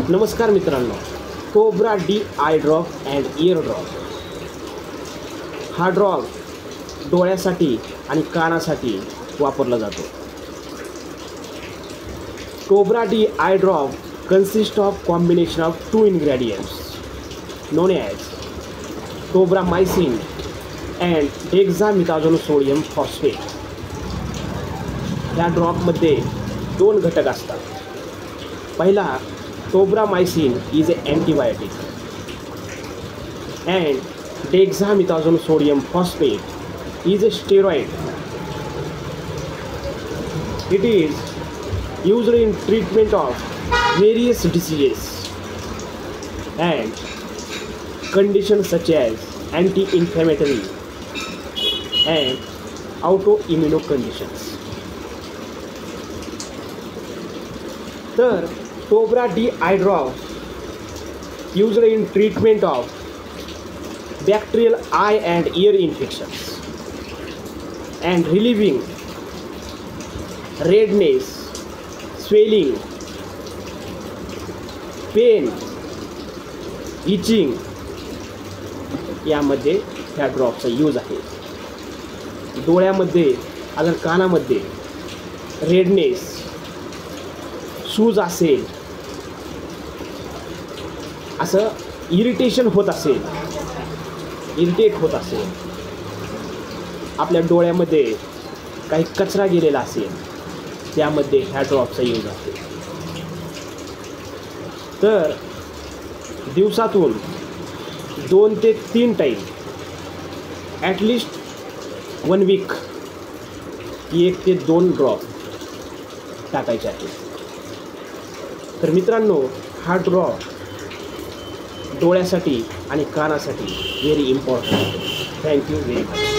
नमस्कार मित्रांनो, cobra D I drop and year drop हा ड्रॉप डोळ्यासाठी आणि कानासाठी वापरला जातो. Cobra D I drop consists of combination of two ingredients known as tobramycin and dexamethasone sodium phosphate. या ड्रॉपमध्ये दोन घटक असतात. पहिला tobramycin is an antibiotic and dexamethasone sodium phosphate is a steroid. It is used in treatment of various diseases and conditions such as anti-inflammatory and autoimmune conditions. तर cobra D I drop used in treatment of bacterial eye and ear infections and relieving redness, swelling, pain, itching यामध्ये ह्या ड्रॉपचा use आहे. डोळ्यामध्ये अगर कानामध्ये redness, सूज असेल, असं इरिटेट होत असेल, आपल्या डोळ्यामध्ये काही कचरा गेलेला असेल, त्यामध्ये ह्या ड्रॉपचा यूज आहे. तर दिवसातून 2 ते 3 टाईम ॲटलिस्ट 1 वीक 1 ते 2 ड्रॉप टाकायचे आहे. तर मित्रांनो, हा ड्रॉप डोळ्यासाठी आणि कानासाठी व्हेरी इम्पॉर्टंट आहे. Thank you very much.